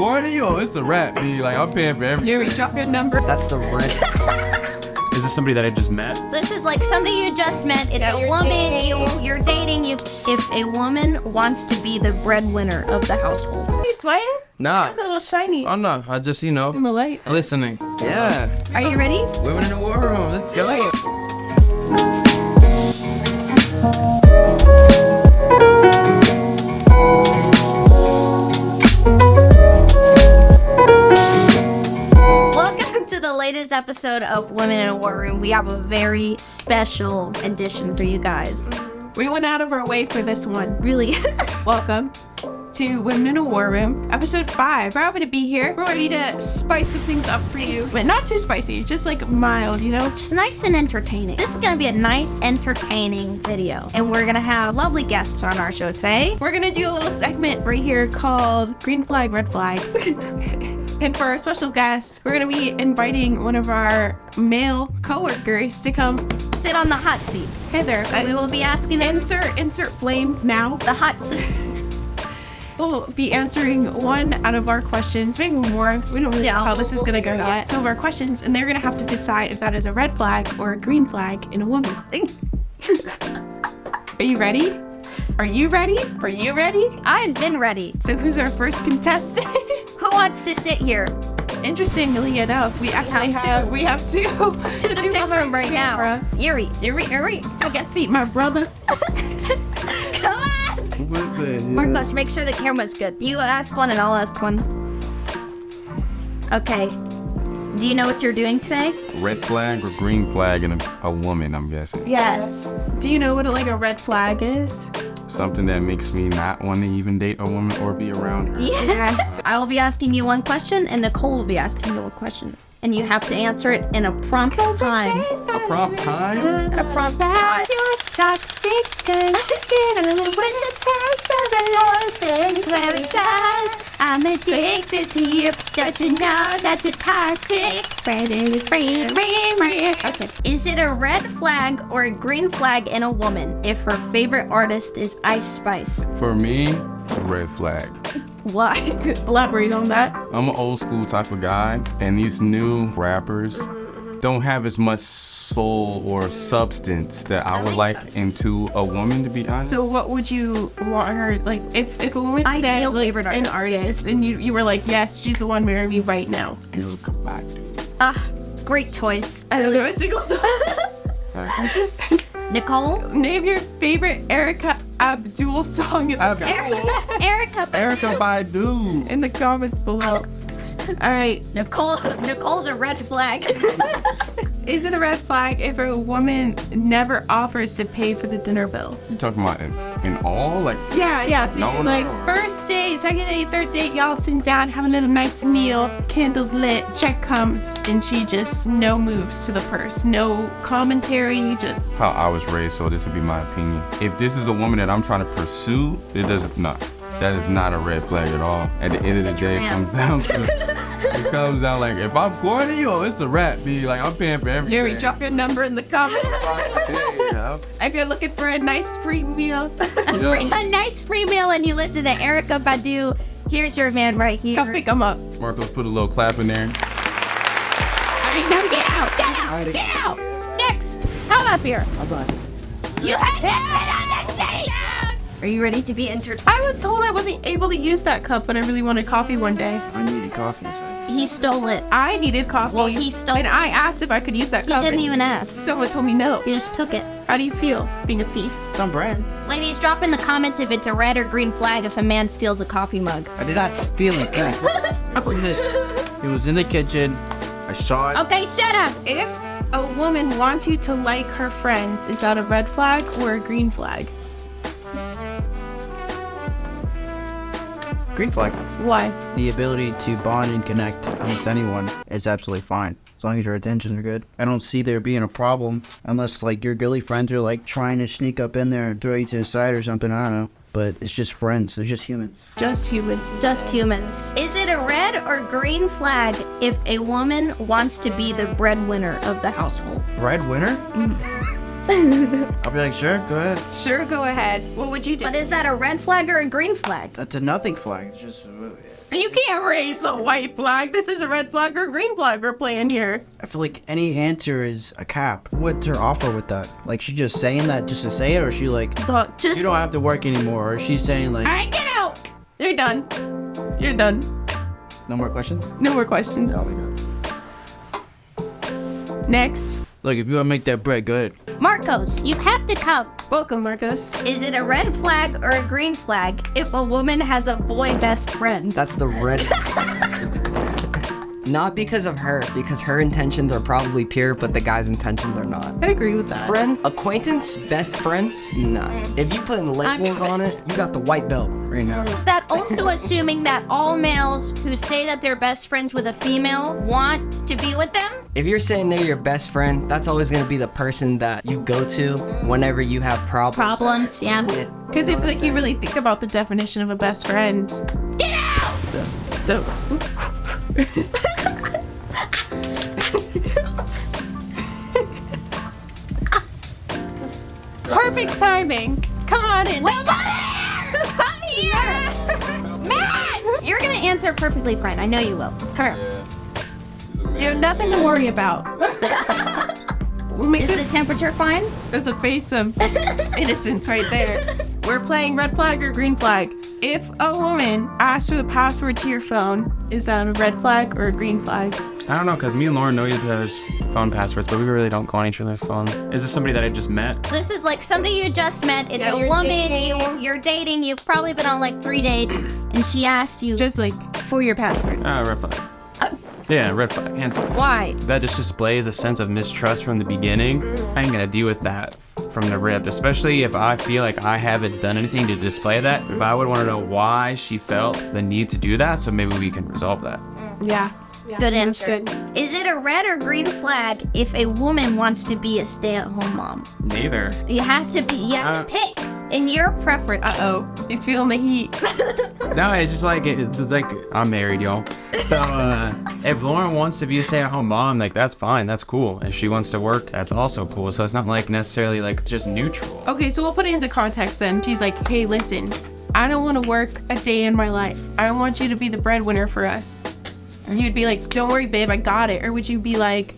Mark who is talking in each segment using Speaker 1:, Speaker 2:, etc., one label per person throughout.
Speaker 1: corny, it's a rap, B. Like, I'm paying for everything.
Speaker 2: Yuri, drop your number.
Speaker 3: That's the red.
Speaker 4: Is this somebody that I just met?
Speaker 5: This is like somebody you just met. It's a woman. You're dating. If a woman wants to be the breadwinner of the household.
Speaker 2: You sweating?
Speaker 1: Nah.
Speaker 2: Look a little shiny.
Speaker 1: Oh, no. I just,
Speaker 2: In the light.
Speaker 1: listening.
Speaker 3: Yeah.
Speaker 5: Are you ready?
Speaker 1: Women in the war room. Let's go.
Speaker 5: Welcome to the latest episode of Women in a War Room. We have a very special edition for you guys.
Speaker 2: We went out of our way for this one.
Speaker 5: Really?
Speaker 2: Welcome to Women in a War Room, episode 5. We're happy to be here. We're ready to spice things up for you. But not too spicy, just like mild, you know?
Speaker 5: Just nice and entertaining. This is going to be a nice, entertaining video. And we're going to have lovely guests on our show today.
Speaker 2: We're gonna do a little segment right here called Green Flag, Red Flag. And for our special guest, we're gonna be inviting one of our male coworkers to come.
Speaker 5: Sit on the hot seat.
Speaker 2: Heather,
Speaker 5: We will be asking them
Speaker 2: insert flames now.
Speaker 5: the hot seat.
Speaker 2: We'll be answering one out of our questions, maybe more. We don't really know how this is gonna go yet. Some of our questions, and they're gonna have to decide if that is a red flag or a green flag in a woman. Are you ready? Are you ready? Are you ready?
Speaker 5: I've been ready.
Speaker 2: So who's our first contestant?
Speaker 5: Who wants to sit here?
Speaker 2: Interestingly enough, we actually have two
Speaker 5: To the pick from right now. Yuri.
Speaker 2: Take a seat, my brother.
Speaker 5: Come on.
Speaker 1: What the hell?
Speaker 5: Marcos, make sure the camera's good. You ask one and I'll ask one. Okay. Do you know what you're doing today?
Speaker 1: Red flag or green flag in a woman, I'm guessing.
Speaker 5: Yes.
Speaker 2: Do you know what a red flag is?
Speaker 1: Something that makes me not want to even date a woman or be around her.
Speaker 5: Yes. I will be asking you one question and Nicole will be asking you a question. And you have to answer it in a prompt time.
Speaker 1: A prompt time?
Speaker 5: A prompt time. I'm addicted to you. Don't you know that you're toxic? Okay. Is it a red flag or a green flag in a woman if her favorite artist is Ice Spice?
Speaker 1: For me, it's a red flag.
Speaker 5: Why?
Speaker 2: Elaborate on that.
Speaker 1: I'm an old school type of guy, and these new rappers don't have as much soul or substance that I would like into a woman, to be honest.
Speaker 2: So what would you want her, like, if a woman
Speaker 5: Ideal
Speaker 2: said, like,
Speaker 5: favorite
Speaker 2: an artist, and you were like, yes, she's the one marrying me right now.
Speaker 1: Erica Badu.
Speaker 5: Great choice.
Speaker 2: I don't know a single song.
Speaker 5: Nicole?
Speaker 2: Name your favorite Erica Abdul song in
Speaker 5: Erica.
Speaker 1: Erica Badu.
Speaker 2: the comments below. All right.
Speaker 5: Nicole's a red flag.
Speaker 2: Is it a red flag if a woman never offers to pay for the dinner bill?
Speaker 1: You talking about in all? Like,
Speaker 2: Yeah. So
Speaker 1: No,
Speaker 2: like
Speaker 1: no.
Speaker 2: first date, second date, third date, y'all sitting down, having a little nice meal, candles lit, check comes, and she just no moves to the purse, no commentary, just
Speaker 1: how I was raised, so this would be my opinion. If this is a woman that I'm trying to pursue, that is not a red flag at all. At the end of the day, it comes down like, if I'm corny, it's a rap, B. Like, I'm paying for everything.
Speaker 2: Yuri, drop your number in the comments.
Speaker 1: Yeah.
Speaker 2: If you're looking for a nice free meal,
Speaker 5: A nice free meal and you listen to Erica Badu. Here's your man right here.
Speaker 2: come pick them up.
Speaker 1: Marcos put a little clap in there.
Speaker 5: All right, now get out. Get out. Next. Come up here. You had to sit on the seat. Are you ready to be entertained?
Speaker 2: I was told I wasn't able to use that cup, but I really wanted coffee one day.
Speaker 3: I needed coffee.
Speaker 5: He stole it.
Speaker 2: I needed coffee.
Speaker 5: Well, he stole
Speaker 2: And
Speaker 5: it.
Speaker 2: I asked if I could use that
Speaker 5: He
Speaker 2: cup.
Speaker 5: didn't
Speaker 2: and
Speaker 5: even ask.
Speaker 2: Someone told me no.
Speaker 5: He just took it.
Speaker 2: How do you feel being a thief?
Speaker 3: It's on brand.
Speaker 5: Ladies, drop in the comments if it's a red or green flag if a man steals a coffee mug.
Speaker 3: I did not steal it. It was in the kitchen. I saw it.
Speaker 5: Okay, shut up.
Speaker 2: If a woman wants you to like her friends, is that a red flag or a green flag?
Speaker 3: Green flag.
Speaker 2: Why?
Speaker 3: The ability to bond and connect with anyone is absolutely fine. As long as your intentions are good. I don't see there being a problem unless like your girly friends are like trying to sneak up in there and throw you to the side or something. I don't know. But it's just friends. They're just humans.
Speaker 2: Just humans.
Speaker 5: Just humans. Is it a red or green flag if a woman wants to be the breadwinner of the household?
Speaker 3: Breadwinner? I'll be like, sure, go ahead.
Speaker 2: Sure, go ahead. What would you do?
Speaker 5: But is that a red flag or a green flag?
Speaker 3: That's a nothing flag. It's just.
Speaker 2: You can't raise the white flag. This is a red flag or green flag we're playing here.
Speaker 3: I feel like any answer is a cap. What's her offer with that? Like, she just saying that just to say it, or she like,
Speaker 2: Look, just...
Speaker 3: you don't have to work anymore, or she's saying like,
Speaker 2: Alright, get out! You're done. You're done.
Speaker 3: no more questions?
Speaker 2: No more questions. Next.
Speaker 3: Look, if you want to make that bread, good.
Speaker 5: Marcos, you have to come.
Speaker 2: Welcome, Marcos.
Speaker 5: Is it a red flag or a green flag if a woman has a boy best friend?
Speaker 6: That's the red. Not because of her, because her intentions are probably pure, but the guy's intentions are not.
Speaker 2: I'd agree with that.
Speaker 6: Friend, acquaintance, best friend, nah. If you putting labels on it, you got the white belt right now.
Speaker 5: Is that also assuming that all males who say that they're best friends with a female want to be with them?
Speaker 6: If you're saying they're your best friend, that's always gonna be the person that you go to whenever you have problems.
Speaker 5: Yeah.
Speaker 2: Because if you really think about the definition of a best friend.
Speaker 5: Get out!
Speaker 2: Perfect timing. Come on in.
Speaker 5: Wait, come here! Matt! You're gonna answer perfectly fine. I know you will. Come here.
Speaker 2: You have nothing to worry about. We'll make
Speaker 5: Is the
Speaker 2: this
Speaker 5: temperature fine?
Speaker 2: as a face of innocence right there. We're playing red flag or green flag. If a woman asks for the password to your phone, is that a red flag or a green flag?
Speaker 4: I don't know, because me and Lauren know each other's phone passwords, but we really don't go on each other's phone. Is this somebody that I just met?
Speaker 5: This is like somebody you just met. It's
Speaker 2: Yeah,
Speaker 5: a
Speaker 2: you're
Speaker 5: woman.
Speaker 2: dating.
Speaker 5: You're dating. You've probably been on like 3 dates, and she asked you
Speaker 2: Just like,
Speaker 5: for your password.
Speaker 4: Red flag. Yeah, red flag, hands down.
Speaker 5: Why?
Speaker 4: That just displays a sense of mistrust from the beginning. I ain't gonna deal with that from the rip, especially if I feel like I haven't done anything to display that. But I would want to know why she felt the need to do that, so maybe we can resolve that.
Speaker 2: yeah.
Speaker 5: Good
Speaker 2: That's
Speaker 5: answer.
Speaker 2: good.
Speaker 5: Is it a red or green flag if a woman wants to be a stay-at-home mom?
Speaker 4: Neither.
Speaker 5: It has to be. You have to pick in your preference.
Speaker 2: Uh-oh. He's feeling the heat.
Speaker 4: No, it's just like, I'm married, y'all. So if Lauren wants to be a stay-at-home mom, like that's fine, that's cool. If she wants to work, that's also cool. So it's not like necessarily like just neutral.
Speaker 2: Okay, so we'll put it into context then. She's like, hey, listen, I don't want to work a day in my life. I want you to be the breadwinner for us. And you'd be like, don't worry, babe, I got it. Or would you be like,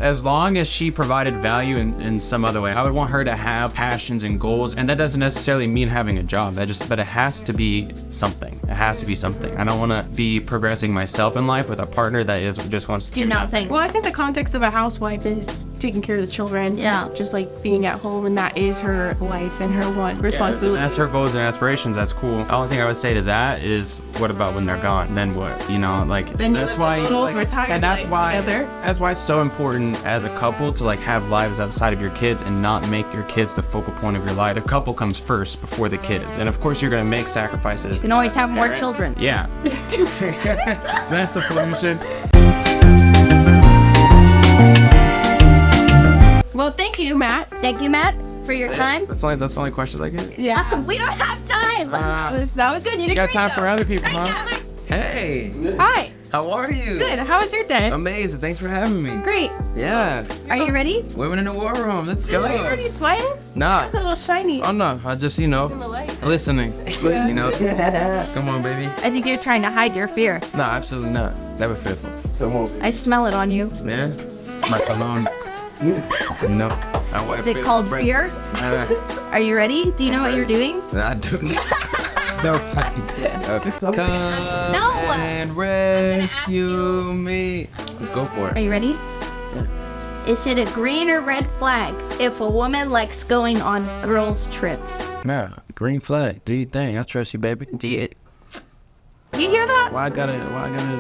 Speaker 4: As long as she provided value in some other way, I would want her to have passions and goals, and that doesn't necessarily mean having a job. But it has to be something. It has to be something. I don't want to be progressing myself in life with a partner that just wants to
Speaker 5: Do nothing.
Speaker 2: well, I think the context of a housewife is taking care of the children.
Speaker 5: Yeah.
Speaker 2: Just like being at home, and that is her life and her one responsibility.
Speaker 4: That's her goals and aspirations. That's cool. The only thing I would say to that is, what about when they're gone? Then what? You know, like
Speaker 2: Then you
Speaker 4: that's
Speaker 2: live a
Speaker 4: why.
Speaker 2: little retired
Speaker 4: and that's
Speaker 2: life
Speaker 4: why.
Speaker 2: together.
Speaker 4: That's why it's so important as a couple to like have lives outside of your kids and not make your kids the focal point of your life. The couple comes first before the kids, and of course you're gonna make sacrifices.
Speaker 5: You can always have more children.
Speaker 4: Yeah. That's the solution.
Speaker 2: Well, thank you, Matt.
Speaker 5: Thank you, Matt, for your time.
Speaker 4: That's the only questions I get.
Speaker 2: Yeah.
Speaker 5: We don't have time.
Speaker 2: That was good. You did
Speaker 4: Got
Speaker 2: great,
Speaker 4: time for
Speaker 2: though.
Speaker 4: other people,
Speaker 2: Great
Speaker 4: huh?
Speaker 2: job.
Speaker 6: Hey,
Speaker 2: Hi.
Speaker 6: how are you?
Speaker 2: Good. How was your day?
Speaker 6: Amazing. Thanks for having me.
Speaker 2: Great.
Speaker 6: Yeah,
Speaker 5: Are you ready?
Speaker 6: women in the war room. Let's go.
Speaker 2: Are you already sweating?
Speaker 6: Nah.
Speaker 2: Look a little shiny.
Speaker 6: Oh no, I just listening. You know. Come on, baby.
Speaker 5: I think you're trying to hide your fear.
Speaker 6: No, absolutely not. Never fearful.
Speaker 5: I smell it on you.
Speaker 6: Yeah. My cologne. No. I wear
Speaker 5: Is it
Speaker 6: fearful
Speaker 5: called
Speaker 6: breath.
Speaker 5: fear? Are you ready? Do you know what you're doing?
Speaker 6: I do. No. Come
Speaker 5: No.
Speaker 6: and
Speaker 5: ask
Speaker 6: rescue me. Let's go for
Speaker 5: Are
Speaker 6: it.
Speaker 5: you ready? Is it a green or red flag if a woman likes going on girls' trips?
Speaker 6: Yeah, green flag. Do your thing. I trust you, baby. Do it.
Speaker 5: You hear that?
Speaker 6: Why I gotta?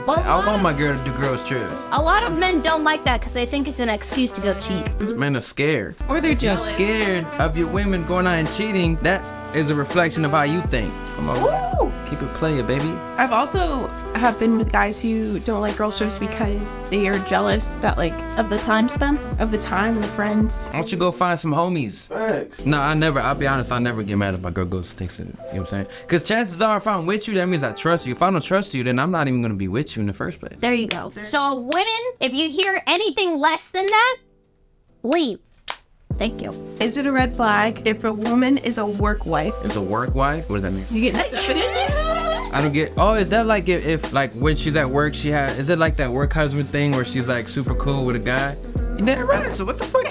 Speaker 5: Well,
Speaker 6: I want my girl to do girls trips.
Speaker 5: A lot of men don't like that because they think it's an excuse to go cheat.
Speaker 6: These men are scared.
Speaker 2: Or they're
Speaker 6: Just
Speaker 2: jealous.
Speaker 6: scared of your women going out and cheating. That is a reflection of how you think. Come on.
Speaker 5: Ooh.
Speaker 6: Keep it player, baby.
Speaker 2: I've also have been with guys who don't like girl trips because they are jealous that
Speaker 5: Of the time spent?
Speaker 2: of the time and the friends.
Speaker 6: Why don't you go find some homies? Thanks. No, I'll be honest, I never get mad if my girl goes to take it. You know what I'm saying? Because chances are, if I'm with you, that means I trust you. If I don't trust you, then I'm not even going to be with you in the first place.
Speaker 5: There you go. So women, if you hear anything less than that, leave. Thank you.
Speaker 2: Is it a red flag if a woman is a work wife?
Speaker 6: It's a work wife? What does that mean?
Speaker 2: You get that?
Speaker 6: I don't get. Oh, is that like if like when she's at work, is it like that work husband thing where she's like super cool with a guy? You never read it, so what the fuck?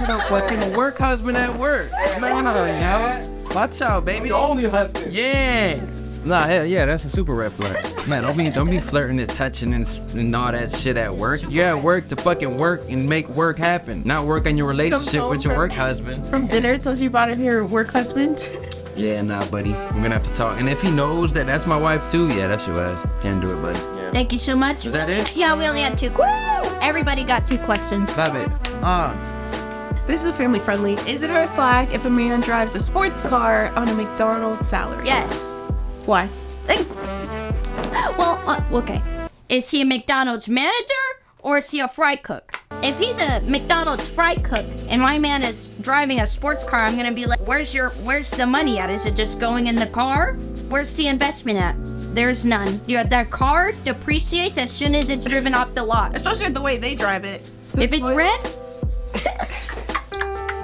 Speaker 6: You know, fucking a work husband at work. No, yo. Watch out, baby.
Speaker 1: The only husband.
Speaker 6: Yeah. Nah, hell yeah, that's a super red flag. Man, don't be flirting and touching and all that shit at work. You're at work to fucking work and make work happen, not work on your relationship with your work husband.
Speaker 2: From dinner till you bought him your work husband?
Speaker 3: Yeah, nah, buddy.
Speaker 6: We're gonna have to talk. And if he knows that that's my wife too, yeah, that's your ass. Can't do it, buddy. Yeah.
Speaker 5: Thank you so much.
Speaker 6: Is that it?
Speaker 5: Yeah, we only had 2 questions. Everybody got 2 questions.
Speaker 6: Stop it.
Speaker 2: This is family friendly. Is it a red flag if a man drives a sports car on a McDonald's salary?
Speaker 5: Yes.
Speaker 2: Why?
Speaker 5: Well, okay. Is he a McDonald's manager or is he a fry cook? If he's a McDonald's fry cook and my man is driving a sports car, I'm gonna be like, where's the money at? Is it just going in the car? Where's the investment at? There's none. That car depreciates as soon as it's driven off the lot.
Speaker 2: Especially the way they drive it.
Speaker 5: If it's red,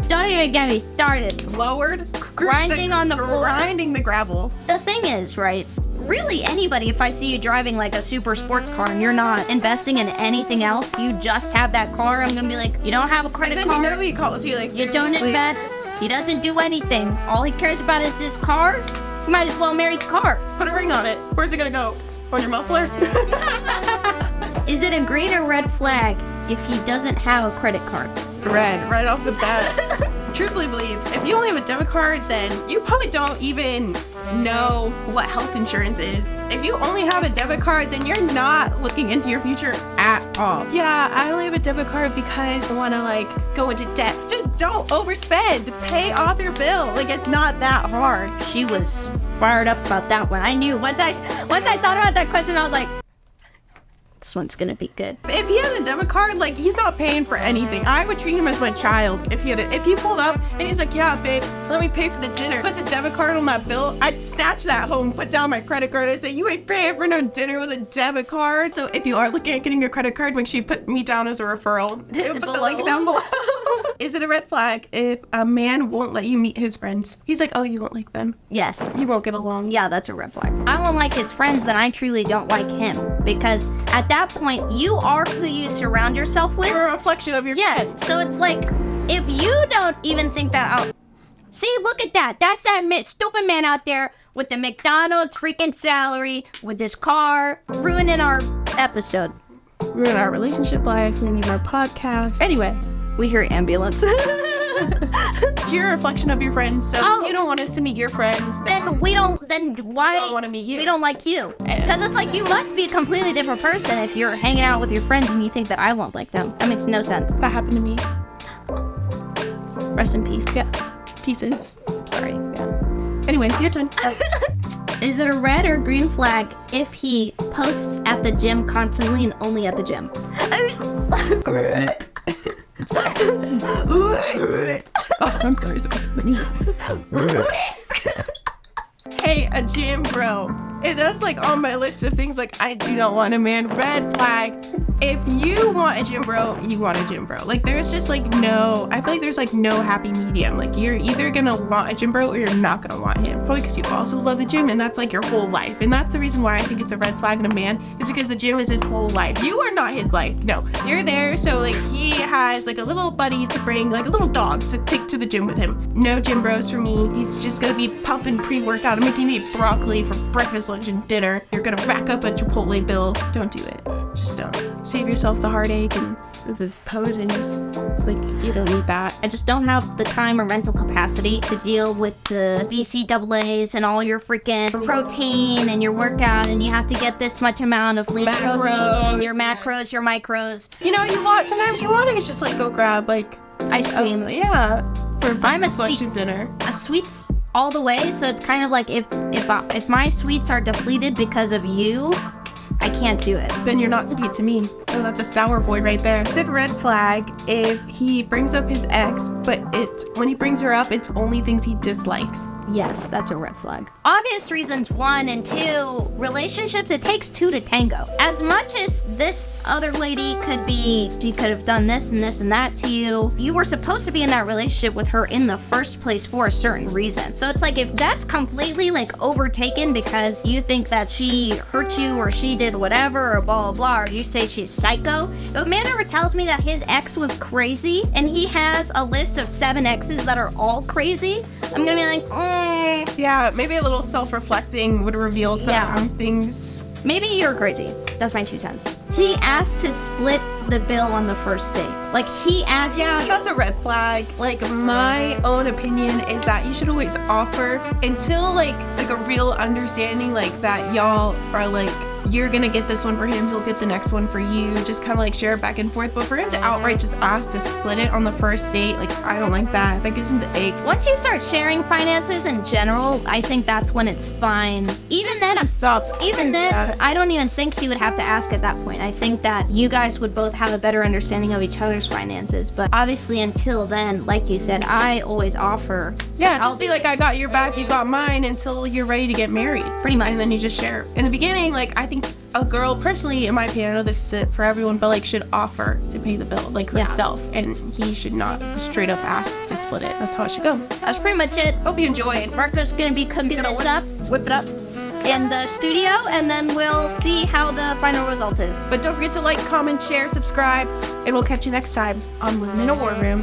Speaker 5: don't even get me started.
Speaker 2: Lowered,
Speaker 5: Grinding on the floor.
Speaker 2: Grinding the gravel.
Speaker 5: The thing is, right? Really, anybody, if I see you driving like a super sports car and you're not investing in anything else, you just have that car, I'm gonna be like, you don't have a credit
Speaker 2: And then
Speaker 5: card.
Speaker 2: you know he calls you like,
Speaker 5: You don't invest. He doesn't do anything. All he cares about is this car. You might as well marry the car.
Speaker 2: put a ring on it. Where's it gonna go? On your muffler?
Speaker 5: Is it a green or red flag if he doesn't have a credit card?
Speaker 2: Red, right off the bat. Truthfully believe, if you only have a debit card, then you probably don't even know what health insurance is. If you only have a debit card, then you're not looking into your future at all. Yeah, I only have a debit card because I want to like go into debt. Just don't overspend. Pay off your bill. Like, it's not that hard.
Speaker 5: She was fired up about that one. I knew once I thought about that question, I was like, this one's gonna be good.
Speaker 2: If he has a debit card, like, he's not paying for anything. I would treat him as my child. If he pulled up and he's like, yeah, babe, let me pay for the dinner. Puts a debit card on that bill, I'd snatch that home, put down my credit card, and say, you ain't paying for no dinner with a debit card. So if you are looking at getting a credit card, make sure you put me down as a referral. Put the link down below. Is it a red flag if a man won't let you meet his friends? He's like, oh, you won't like them.
Speaker 5: Yes.
Speaker 2: You won't get along.
Speaker 5: Yeah, that's a red flag. I won't like his friends, then I truly don't like him. Because at that point, you are who you surround yourself with.
Speaker 2: You're a reflection of your
Speaker 5: Yes, so it's like, if you don't even think that out. See, look at that. That's that stupid man out there with the McDonald's freaking salary, with his car, ruining our episode.
Speaker 2: Ruin our relationship life, ruining our podcast. Anyway.
Speaker 5: We hear ambulance.
Speaker 2: You're a reflection of your friends, so you don't want us to meet your friends.
Speaker 5: Then why
Speaker 2: we don't want to meet you.
Speaker 5: We don't like you. Because it's like you must be a completely different person if you're hanging out with your friends and you think that I won't like them. That makes no sense.
Speaker 2: That happened to me.
Speaker 5: Rest in peace.
Speaker 2: Yeah. Pieces.
Speaker 5: Sorry.
Speaker 2: Yeah. Anyway, your turn.
Speaker 5: Is it a red or green flag if he posts at the gym constantly and only at the gym?
Speaker 2: I'm sorry. Hey, a gym bro. That's like on my list of things like I do not want a man. Red flag. If you want a gym bro, you want a gym bro. Like, there's just like I feel like there's like no happy medium. Like, you're either gonna want a gym bro or you're not gonna want him. Probably because you also love the gym and that's like your whole life. And that's the reason why I think it's a red flag in a man, is because the gym is his whole life. You are not his life. No, you're there so like he has like a little buddy to bring, like a little dog to take to the gym with him. No gym bros for me. He's just gonna be pumping pre-workout and making me eat broccoli for breakfast, lunch, and dinner. You're gonna rack up a Chipotle bill. Don't do it. Just don't. Save yourself the heartache and the posing. Just like, you don't need that.
Speaker 5: I just don't have the time or mental capacity to deal with the BCAAs and all your freaking protein and your workout, and you have to get this much amount of lean protein, your macros, your micros.
Speaker 2: You know, sometimes you want to just like go grab like
Speaker 5: Ice cream.
Speaker 2: Yeah. For
Speaker 5: I'm a
Speaker 2: breakfast, lunch, and
Speaker 5: sweets.
Speaker 2: dinner.
Speaker 5: A sweets all the way, so it's kind of like if my sweets are depleted because of you, I can't do it.
Speaker 2: Then you're not sweet to me. Oh, that's a sour boy right there. It's a red flag if he brings up his ex, but when he brings her up, it's only things he dislikes.
Speaker 5: Yes, that's a red flag. Obvious reasons, 1 and 2, relationships, it takes 2 to tango. As much as this other lady could be, she could have done this and this and that to you, you were supposed to be in that relationship with her in the first place for a certain reason. So it's like, if that's completely like overtaken because you think that she hurt you or she did whatever or blah blah blah, or you say she's psycho, if a man ever tells me that his ex was crazy and he has a list of 7 exes that are all crazy, I'm gonna be like,
Speaker 2: Yeah, maybe a little self-reflecting would reveal some things.
Speaker 5: maybe you're crazy. That's my 2 cents. He asked to split the bill on the first date. Like, he asked
Speaker 2: Yeah,
Speaker 5: you.
Speaker 2: that's a red flag. Like, my own opinion is that you should always offer until like a real understanding, like that y'all are like, you're gonna get this one for him, he'll get the next one for you. Just kind of like share it back and forth. But for him to outright just ask to split it on the first date, like, I don't like that. That gives him the ache.
Speaker 5: Once you start sharing finances in general, I think that's when it's fine. Even then,
Speaker 2: Stop.
Speaker 5: I don't even think he would have to ask at that point. I think that you guys would both have a better understanding of each other's finances. But obviously, until then, like you said, I always offer.
Speaker 2: Yeah,
Speaker 5: I'll
Speaker 2: just be like, I got your back, you got mine, until you're ready to get married.
Speaker 5: Pretty much.
Speaker 2: And then you just share. In the beginning, like, I think a girl, personally, in my opinion, I know this is it for everyone, but like, should offer to pay the bill, like herself. And he should not straight up ask to split it. That's how it should go.
Speaker 5: That's pretty much it.
Speaker 2: Hope you enjoyed.
Speaker 5: Marco's gonna be cooking this up
Speaker 2: Whip it up.
Speaker 5: in the studio, and then we'll see how the final result is.
Speaker 2: But don't forget to like, comment, share, subscribe, and we'll catch you next time on Women in a War Room.